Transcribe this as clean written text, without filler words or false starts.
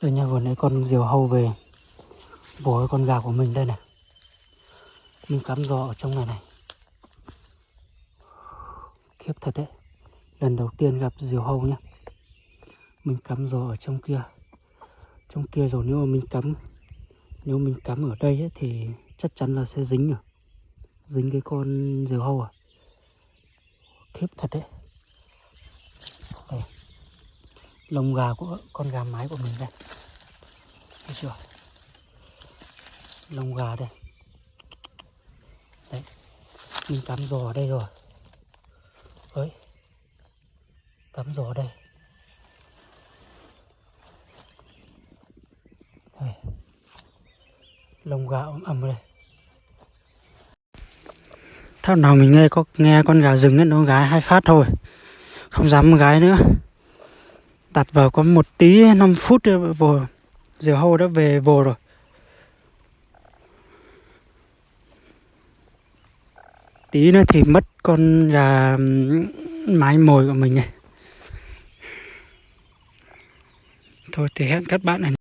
Đây nha, vừa nãy con diều hâu về vồ con gà của mình đây này. Mình cắm giò ở trong này này. Khiếp thật đấy. Lần đầu tiên gặp diều hâu nhá. Mình cắm giò ở trong kia. Trong kia rồi nếu mình cắm ở đây ấy, thì chắc chắn là sẽ dính rồi. Dính cái con diều hâu à. Khiếp thật đấy. Đây. Lông gà của con gà mái của mình đây. Thấy chưa? Lông gà đây. Đấy. Mình cắm giò ở đây rồi. Đấy. Cắm giò ở đây. Đây. Lông gà ẩm ở đây. Thảo nào mình nghe con gà rừng ấy, nó gái 2 phát thôi. Không dám gái nữa. Đặt vào có 1 tí 5 phút vồ. Diều hâu đã về vồ rồi. Tí nữa thì mất con gà mái mồi của mình này. Thôi thì hẹn các bạn ở